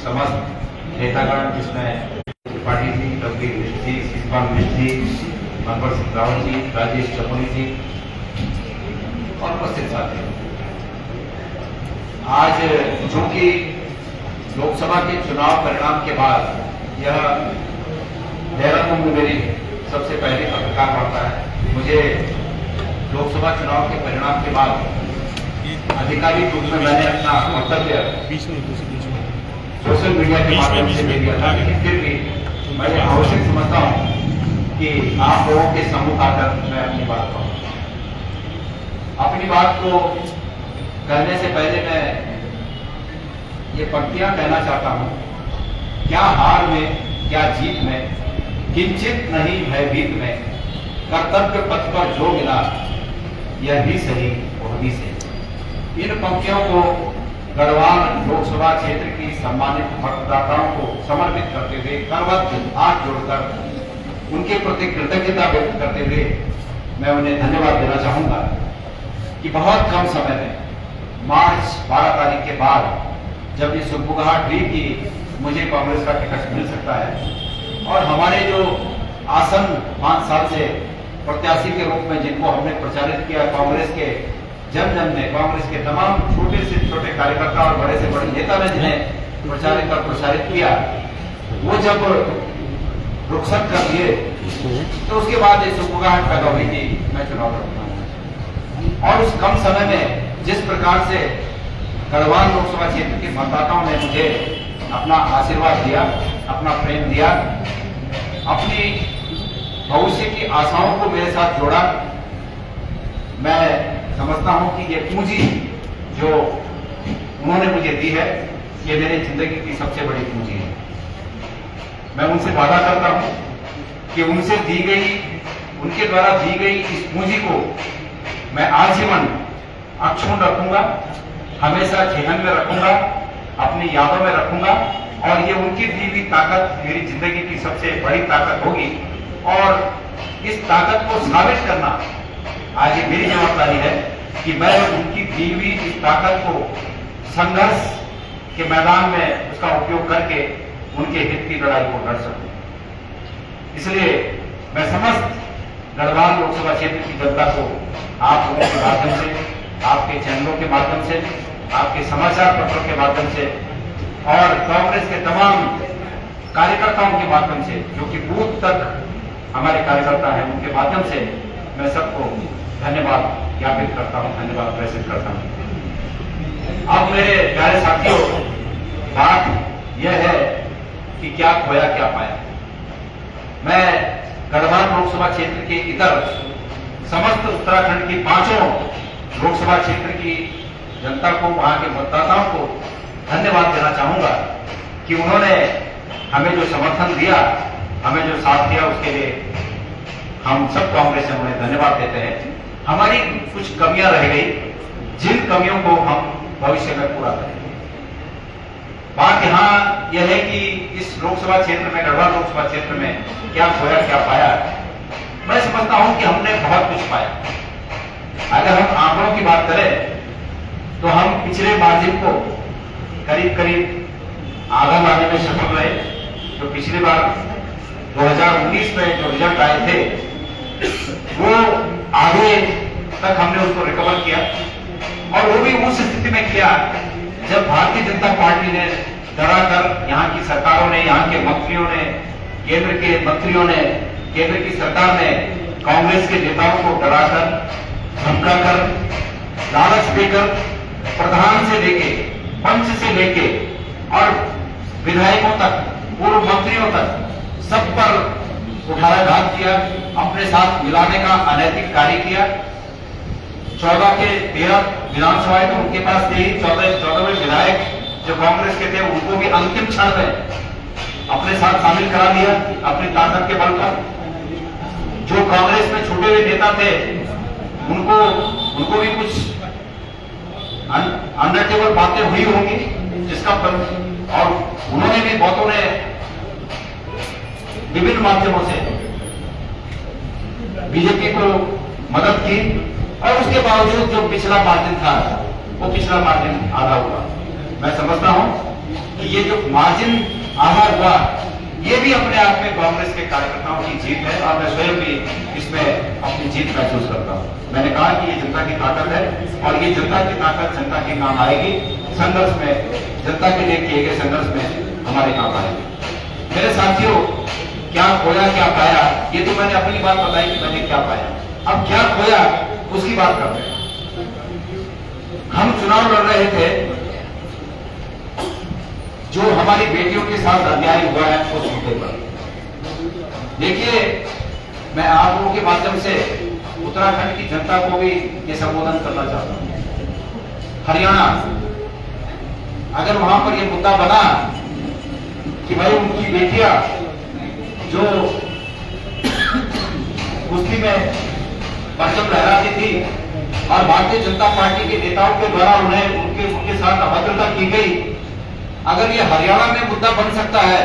समस्त नेतागण जिसमें त्रिपाठी जी, कबीर मिश्र जी, शिषपाल मिश्र जी, मनोहर सिंह रावत जी, राजेश चमोली जी और उपस्थित साथी। आज चूंकि लोकसभा के चुनाव परिणाम के बाद यह देहरादून में मेरी सबसे पहली पत्रकार वार्ता है। मुझे लोकसभा चुनाव के परिणाम के बाद आधिकारिक रूप में मैंने अपना वक्तव्य सोशल मीडिया के माध्यम से दे दिया था, लेकिन फिर भी मैं आवश्यक समझता हूं कि आप लोगों के सम्मुख आकर मैं अपनी बात कहूं। अपनी बात को कहने से पहले मैं ये पंक्तियां कहना चाहता हूं। क्या हार में, क्या जीत में, किंचित नहीं भयभीत में, कर्तव्य पथ पर जो मिला यह भी सही वह भी सही। इन पंक्तियों को गढ़वाल लोकसभा क्षेत्र की सम्मानित मतदाताओं को समर्पित करते हुए करवत हाथ जोड़कर उनके प्रति कृतज्ञता व्यक्त करते हुए मैं उन्हें धन्यवाद देना चाहूंगा कि बहुत कम समय में मार्च 12 तारीख के बाद जब ये सुगबुगाहट हुई कि मुझे कांग्रेस का टिकट मिल सकता है और हमारे जो आसन 5 साल से प्रत्याशी के रूप में जिनको हमने प्रचारित किया, कांग्रेस के जन ने, कांग्रेस के तमाम छोटे से छोटे कार्यकर्ता और बड़े से बड़े नेता ने जिन्हें प्रचारित और प्रसारित किया, वो जब रुखसत कर दिए तो उसके बाद ये सुगबुगाहट पैदा हुई कि मैं चुनाव लड़ूंगा। और उस कम समय में जिस प्रकार से गढ़वाल लोकसभा क्षेत्र के मतदाताओं ने मुझे अपना आशीर्वाद दिया, अपना प्रेम दिया, अपनी भविष्य की आशाओं को मेरे साथ जोड़ा, मैं समझता हूं कि ये पूंजी जो उन्होंने मुझे दी है ये मेरी जिंदगी की सबसे बड़ी पूंजी है। मैं उनसे वादा करता हूं कि उनसे दी गई, उनके द्वारा दी गई इस पूंजी को मैं आजीवन अक्षुण्ण रखूंगा, हमेशा जेहन में रखूंगा, अपनी यादों में रखूंगा और ये उनकी दी हुई ताकत मेरी जिंदगी की सबसे बड़ी ताकत होगी। और इस ताकत को साबित करना आज ये मेरी जवाबदारी है कि मैं उनकी दी हुई इस ताकत को संघर्ष के मैदान में उसका उपयोग करके उनके हित की लड़ाई को लड़ सकूं। इसलिए मैं समस्त गढ़वाल लोकसभा क्षेत्र की जनता को आप लोगों के माध्यम से, आपके चैनलों के माध्यम से, आपके समाचार पत्रों के माध्यम से और कांग्रेस के तमाम कार्यकर्ताओं के माध्यम से, जो कि बूथ तक हमारे कार्यकर्ता हैं, उनके माध्यम से मैं सबको धन्यवाद ज्ञापित करता हूं, धन्यवाद प्रेषित करता हूं। अब मेरे प्यारे साथियों, बात यह है कि क्या खोया क्या पाया। मैं गढ़वाल लोकसभा क्षेत्र के इतर समस्त उत्तराखंड की 5 लोकसभा क्षेत्र की जनता को, वहां के मतदाताओं को धन्यवाद देना चाहूंगा कि उन्होंने हमें जो समर्थन दिया, हमें जो साथ दिया, उसके लिए हम सब कांग्रेस से उन्हें धन्यवाद देते हैं। हमारी कुछ कमियां रह गई, जिन कमियों को हम भविष्य में पूरा करेंगे। बात यहाँ यह है कि इस लोकसभा क्षेत्र में, गढ़वाल लोकसभा क्षेत्र में क्या खोया क्या पाया। मैं समझता हूं कि हमने बहुत कुछ पाया। अगर हम आंकड़ों की बात करें तो हम पिछले मार्जिन को करीब करीब आधा लाने में सफल रहे। जो पिछली बार 2019 में जो रिजल्ट आए थे वो आगे तक हमने उसको रिकवर किया और वो भी उस स्थिति में किया जब भारतीय जनता पार्टी ने डराकर, यहाँ की सरकारों ने, यहाँ के मंत्रियों ने, केंद्र के मंत्रियों ने, केंद्र की सरकार ने कांग्रेस के नेताओं को डराकर, धमकाकर, लालच देकर प्रधान से लेके, पंच से लेके और विधायकों तक, पूर्व मंत्रियों तक सब पर कुठाराघात किया, अपने साथ मिलाने का अनैतिक कार्य किया। 14 के 13 विधानसभाएं तो उनके पास थे ही, 14वें विधायक जो कांग्रेस के थे उनको भी अंतिम क्षण में अपने साथ शामिल करा लिया अपनी ताकत के बल पर। जो कांग्रेस में छूटे हुए नेता थे उनको भी कुछ अनटेबल बातें हुई होंगी जिसका और उन्होंने भी बहुतों ने विभिन्न माध्यमों से बीजेपी को मदद की और उसके बावजूद जो पिछला मार्जिन था वो पिछला मार्जिन आधा हुआ। मैं समझता हूं कि ये जो मार्जिन आधार हुआ, ये भी अपने आप में कांग्रेस के कार्यकर्ताओं की जीत है और मैं स्वयं भी इसमें अपनी जीत महसूस करता हूँ। मैंने कहा कि ये जनता की ताकत है और ये जनता की ताकत जनता के काम आएगी। संघर्ष में, जनता के लिए किए गए संघर्ष में हमारे काम आएगी। मेरे साथियों, क्या खोया क्या पाया, ये तो मैंने अपनी बात बताई कि मैंने क्या पाया। अब क्या खोया उसकी बात करते हैं। हम चुनाव लड़ रहे थे, जो हमारी बेटियों के साथ अन्याय हुआ है उस मुद्दे पर। देखिए, मैं आप लोगों के माध्यम से उत्तराखंड की जनता को भी ये संबोधन करना चाहता हूं। हरियाणा, अगर वहां पर ये मुद्दा बना कि भाई उनकी बेटियां जो कुश्ती में परचम लहराती थी और भारतीय जनता पार्टी के नेताओं के द्वारा उन्हें उनके साथ अभद्रता की गई, अगर ये हरियाणा में मुद्दा बन सकता है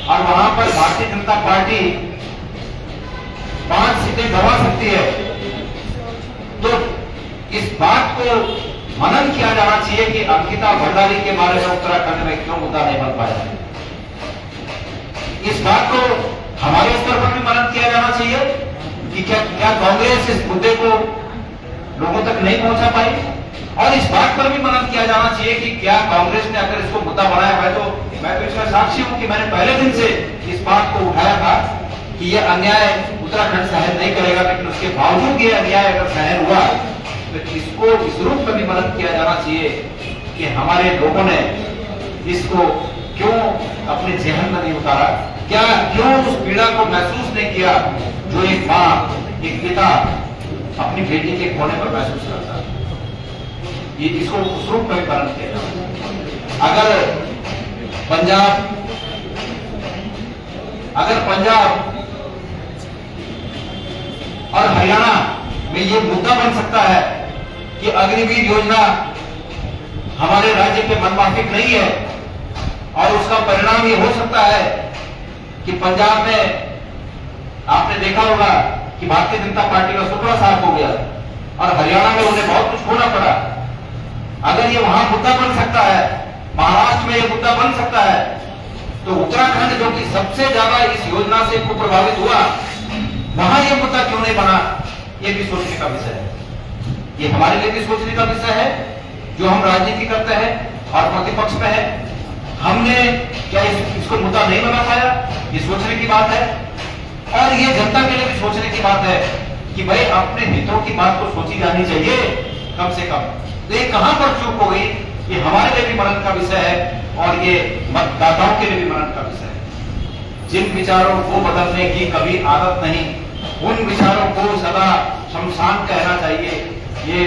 और वहां पर भारतीय जनता पार्टी 5 सीटें गंवा सकती है, तो इस बात को मनन किया जाना चाहिए कि अंकिता भंडारी के बारे में उत्तराखंड में क्यों मुद्दा नहीं बन पाया। इस बात को हमारे स्तर पर भी मनन किया जाना चाहिए कि क्या कांग्रेस इस मुद्दे को लोगों तक नहीं पहुंचा पाई, और इस बात पर भी मनन किया जाना चाहिए कि क्या कांग्रेस ने अगर इसको मुद्दा बनाया है, तो मैं तो इसका साक्षी हूं कि मैंने पहले दिन से इस बात को उठाया था कि यह अन्याय उत्तराखंड सहन नहीं करेगा, लेकिन उसके बावजूद ये अन्याय अगर सहन हुआ तो इसको इस रूप में भी मनन किया जाना चाहिए कि हमारे लोगों ने इसको क्यों अपने जहन में नहीं उतारा, क्या क्यों उस पीड़ा को महसूस नहीं किया जो एक माँ, एक पिता अपनी बेटी के खोने पर महसूस करता है। ये इसको उस रूप में पालन किया जाए। अगर पंजाब और हरियाणा में ये मुद्दा बन सकता है कि अग्निवीर योजना हमारे राज्य के मनमाफिक नहीं है, और उसका परिणाम ये हो सकता है कि पंजाब में आपने देखा होगा कि भारतीय जनता पार्टी का सुपड़ा साफ हो गया और हरियाणा में उन्हें बहुत कुछ खोना पड़ा। अगर ये वहां मुद्दा बन सकता है, महाराष्ट्र में ये मुद्दा बन सकता है, तो उत्तराखंड जो कि सबसे ज्यादा इस योजना से प्रभावित हुआ, वहां ये मुद्दा क्यों नहीं बना, ये भी सोचने का विषय है। ये हमारे लिए भी सोचने का विषय है जो हम राजनीति करते हैं और प्रतिपक्ष में है। हमने क्या इसको मुद्दा नहीं बना पाया, ये सोचने की बात है। और ये जनता के लिए भी सोचने की बात है कि भाई अपने हितों की बात तो सोची जानी चाहिए कम से कम। तो ये कहां पर चूक हो गई, ये हमारे लिए भी मनन का विषय है और ये मतदाताओं के लिए भी मनन का विषय है। जिन विचारों को बदलने की कभी आदत नहीं, उन विचारों को सदा शमशान कहना चाहिए। ये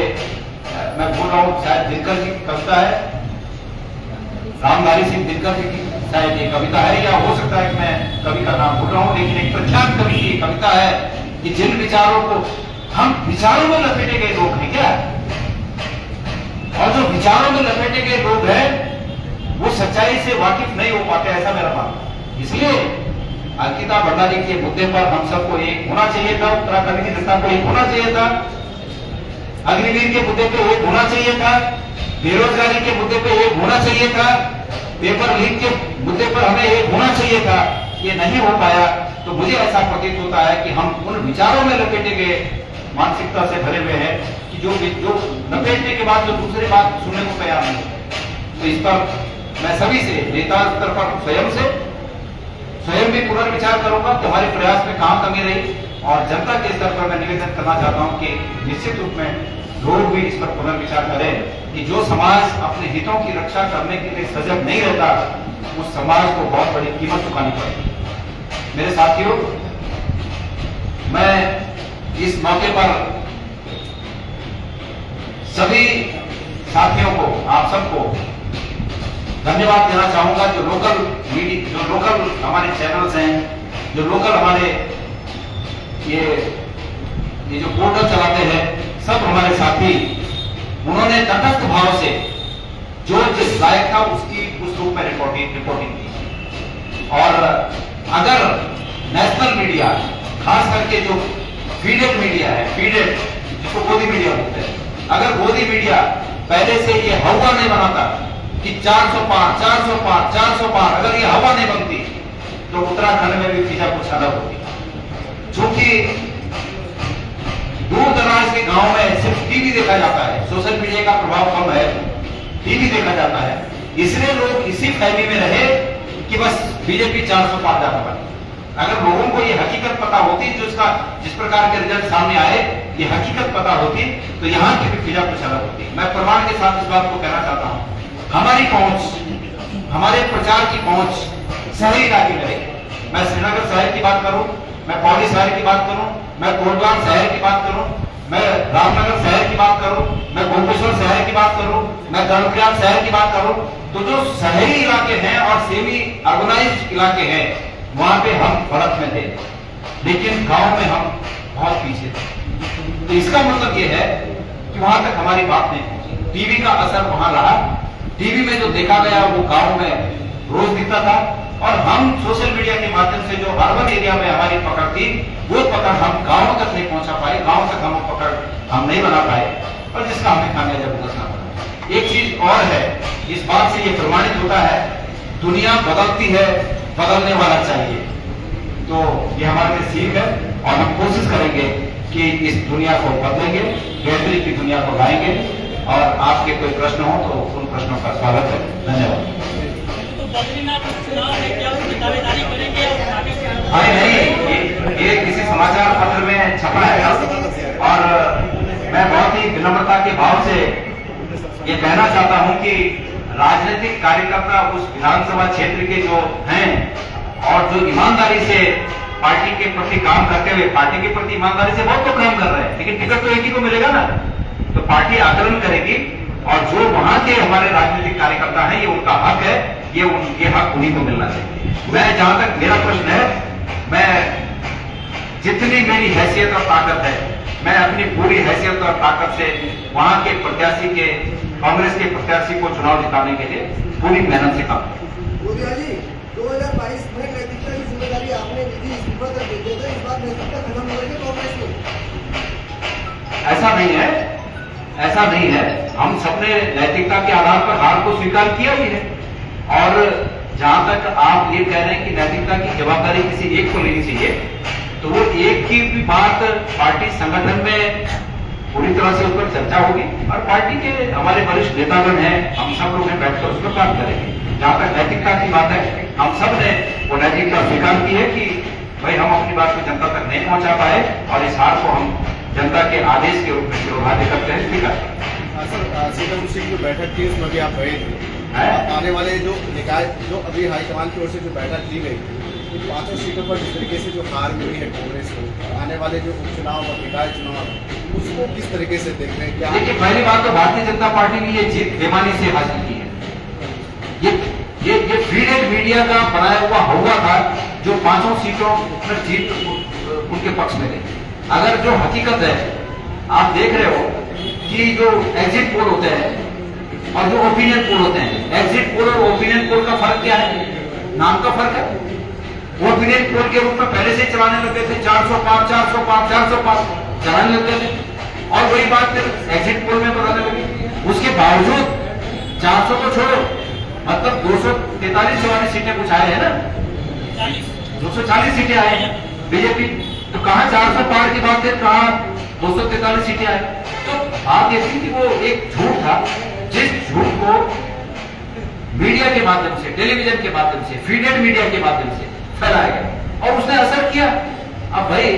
मैं बोल रहा हूं, शायद दिनकर जी की कविता है, रामधारी सिंह दिनकर जी की शायद ये कविता है, या हो सकता है कि मैं कवि का नाम भूल रहा हूं, लेकिन एक प्रख्यात कवि की कविता है कि जिन विचारों को हम विचारों में लपेटे गए लोग हैं क्या, और जो विचारों में लपेटे गए लोग हैं वो सच्चाई से वाकिफ नहीं हो पाते, ऐसा मेरा मानना। इसलिए अंकिता भंडारी के मुद्दे पर हम सबको एक होना चाहिए था, उत्तराखंड की जनता को एक होना चाहिए था, अग्निवीर के मुद्दे पे एक होना चाहिए था, बेरोजगारी के मुद्दे पे एक होना चाहिए था, पेपर लीक के मुद्दे पर हमें एक होना चाहिए था। ये नहीं हो पाया, तो मुझे ऐसा प्रतीत होता है कि हम उन विचारों में लपेटे गए मानसिकता से भरे हुए हैं कि जो लपेटने के बाद जो दूसरी बात सुनने को तैयार नहीं है। तो इस पर मैं सभी से, नेता स्तर पर स्वयं भी पुनर्विचार करूंगा कि हमारे प्रयास में कहां कमी रही, और जनता के स्तर पर मैं निवेदन करना चाहता हूं कि निश्चित रूप में लोग भी इस पर पुनर्विचार करें कि जो समाज अपने हितों की रक्षा करने के लिए सजग नहीं रहता, उस समाज को बहुत बड़ी कीमत चुकानी पड़ेगी। मेरे साथियों, मैं इस मौके पर सभी साथियों को, आप सबको धन्यवाद देना चाहूंगा। जो लोकल हमारे चैनल्स हैं, जो लोकल हमारे ये जो पोर्टल चलाते हैं, सब हमारे साथी, उन्होंने तटस्थ भाव से जो जिस लायक था उसकी उस रूप में रिपोर्टिंग की। और अगर नेशनल मीडिया, खास करके जो फीडेड मीडिया है, फीडेड जिसको गोदी मीडिया बोलते हैं, अगर गोदी मीडिया पहले से ये हवा नहीं बनाता कि 400 पार 400 पार 400 पार, अगर ये हवा नहीं बनती तो उत्तराखंड में भी फिजा कुछ अलग होती। चूंकि दूर दराज के गांव में सिर्फ टीवी देखा जाता है, सोशल मीडिया का प्रभाव कम है, टीवी देखा जाता है, इसलिए लोग इसी फहमी में रहे कि बस बीजेपी 400 पार जाता पाए। अगर लोगों को ये हकीकत पता होती, जो इसका जिस प्रकार के रिजल्ट सामने आए, ये हकीकत पता होती, तो यहाँ की भी फिजा कुछ अलग होती। मैं प्रमाण के साथ इस बात को कहना चाहता हूँ, हमारी पहुंच, हमारे प्रचार की पहुंच शहरी इलाके में रही। मैं श्रीनगर शहर की बात करूं, मैं पौड़ी शहर की बात करूं, मैं कोटद्वार शहर की बात करूं, मैं रामनगर शहर की बात करूं, मैं गोपेश्वर शहर की बात करूं, मैं कर्णप्रयाग शहर की बात करूं, तो जो शहरी इलाके हैं और सेमी अर्बनाइज्ड इलाके हैं, वहां पे हम बढ़त में थे, लेकिन गांव में हम बहुत पीछे थे। तो इसका मतलब ये है कि वहां तक हमारी बात नहीं पहुंची। टीवी का असर वहां रहा, टीवी में जो देखा गया वो गांव में रोज दिखता था, और हम सोशल मीडिया के माध्यम से जो अर्बन एरिया में हमारी पकड़ थी, वो पकड़ हम गांव तक नहीं पहुंचा पाए, गांव तक हम पकड़ हम नहीं बना पाए, और जिसका हमें खामियाजा भुगतना पड़ा। एक चीज और है, इस बात से ये प्रमाणित होता है, दुनिया बदलती है, बदलने वाला चाहिए। तो ये हमारे लिए सीख है, और हम कोशिश करेंगे कि इस दुनिया को बदलेंगे, बेहतरी की दुनिया को लाएंगे। और आपके कोई प्रश्न हो तो उन प्रश्नों का स्वागत है। धन्यवाद। अरे नहीं, ये किसी समाचार पत्र में छपा है, और मैं बहुत ही विनम्रता के भाव से ये कहना चाहता हूं कि राजनीतिक कार्यकर्ता उस विधानसभा क्षेत्र के जो हैं और जो ईमानदारी से पार्टी के प्रति काम करते हुए, पार्टी के प्रति ईमानदारी से बहुत तो काम कर रहे हैं, लेकिन टिकट तो एक ही को मिलेगा ना, तो पार्टी आकलन करेगी, और जो वहां के हमारे राजनीतिक कार्यकर्ता हैं, ये उनका हक है, ये हक उन्हीं को मिलना चाहिए। मैं जहां तक मेरा प्रश्न है, मैं जितनी मेरी हैसियत और ताकत है, मैं अपनी पूरी हैसियत और ताकत से वहां के प्रत्याशी के, कांग्रेस के प्रत्याशी को चुनाव जिताने के लिए पूरी मेहनत से काम करूंगा। 2022 में नैतिकता की जिम्मेदारी आपने ली थी, इस्तीफा कर देते थे, इस बार नैतिकता खत्म हो गई कांग्रेस में? ऐसा नहीं है, ऐसा नहीं है। हम सबने नैतिकता के आधार पर हार को स्वीकार किया ही है, और जहां तक आप ये कह रहे हैं कि नैतिकता की जवाबदारी किसी एक को लेनी चाहिए, तो वो एक की भी बात पार्टी संगठन में पूरी तरह से उस पर चर्चा होगी, और पार्टी के हमारे वरिष्ठ नेतागण हैं, हम सब लोग बैठकर उस पर बात करेंगे। जहां तक नैतिकता की बात है, हम सब ने वो नैतिकता स्वीकार की है कि भाई हम अपनी बात को जनता तक नहीं पहुंचा पाए, और इस हार को हम जनता के आदेश के रूप में शिरोधार्य करते हैं, स्वीकार। सीतापुर की जो बैठक थी उसमें भी आप गए थे, आने वाले जो निकाय, जो अभी हाईकमान की ओर से जो बैठक ली गई थी, 5 सीटों पर जिस तरीके से जो हार मिली है कांग्रेस को, आने वाले जो उपचुनाव और निकाय चुनाव, उसको किस तरीके से देख रहे हैं? क्या देखिए, पहली बात तो भारतीय जनता पार्टी ने ये जीत बेमानी से हासिल की है। ये फीडेड मीडिया का बनाया हुआ हुआ था, जो 5 सीटों पर जीत उनके पक्ष में गई। अगर जो हकीकत है, आप देख रहे हो कि जो एग्जिट पोल होते हैं और जो ओपिनियन पोल होते हैं, एग्जिट पोल और ओपिनियन पोल का फर्क क्या है? नाम का फर्क है। ओपिनियन पोल के रूप में पहले से चलाने लगे थे, 400 पार 400 पार 400 पार चलाने लगे थे, और वही बात फिर एग्जिट पोल में बताने लगे। उसके बावजूद 400 को छोड़ो, मतलब 243 सीटें कुछ आए हैं ना, 240 सीटें आए हैं बीजेपी, तो कहां 400 पार की बात है, कहां 243 सीटें आई। तो बात ये थी कि वो एक झूठ था, जिस झूठ को मीडिया के माध्यम से, टेलीविजन के माध्यम से, फीडेड मीडिया के माध्यम से फैलाया गया, और उसने असर किया। अब भाई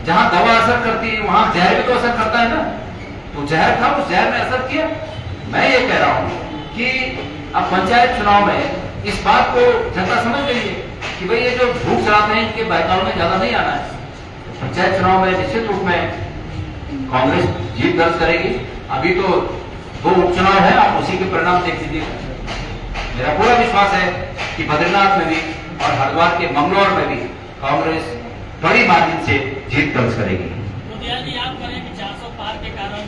जहां दवा असर करती है, वहां जहर भी तो असर करता है ना, तो जहर था, उस जहर ने असर किया। मैं ये कह रहा हूं कि अब पंचायत चुनाव में इस बात को जनता समझ गई है कि भाई ये जो झूठ चलाते हैं, इनके बहकावे में ज्यादा नहीं आना है। पंचायत चुनाव में निश्चित रूप में कांग्रेस जीत दर्ज करेगी। अभी तो 2 उपचुनाव है, आप उसी के परिणाम देख लीजिए। मेरा पूरा विश्वास है कि बद्रीनाथ में भी और हरिद्वार के मंगलौर में भी कांग्रेस बड़ी मार्जिन से जीत दर्ज करेगी। जी, आप कह रहे हैं कि 400 पार के कारण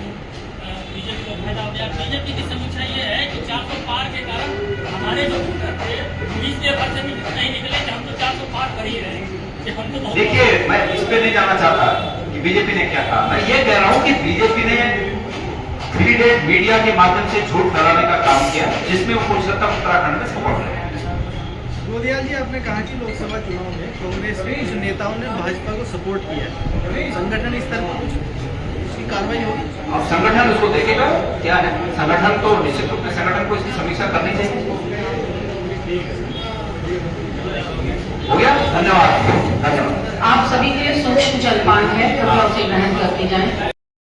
बीजेपी को फायदा हो गया। बीजेपी की समीक्षा ये है कि 400 पार के कारण हमारे जो वोटर थे 20% नहीं निकले, हम तो 400 पार कर ही रहे हैं। देखिए, मैं इस पे नहीं जाना चाहता कि बीजेपी ने क्या कहा। मैं ये कह रहा हूं कि बीजेपी ने थ्री-डेड मीडिया के माध्यम से झूठ फैलाने का काम किया, जिसमें वो कुछ हद तक उत्तराखंड में सफल रहे हैं। गोदियाल जी, आपने कहा कि लोकसभा चुनाव में कांग्रेस के कुछ नेताओं ने भाजपा को सपोर्ट किया है, संगठन स्तर पर कुछ उसकी कार्रवाई होगी? अब संगठन उसको देखेगा क्या है, संगठन तो निश्चित रूप से संगठन को इसकी समीक्षा करनी चाहिए। हो गया, धन्यवाद। आप सभी के लिए सूक्ष्म जलपान है, कृपया उसे ग्रहण करते जाएं।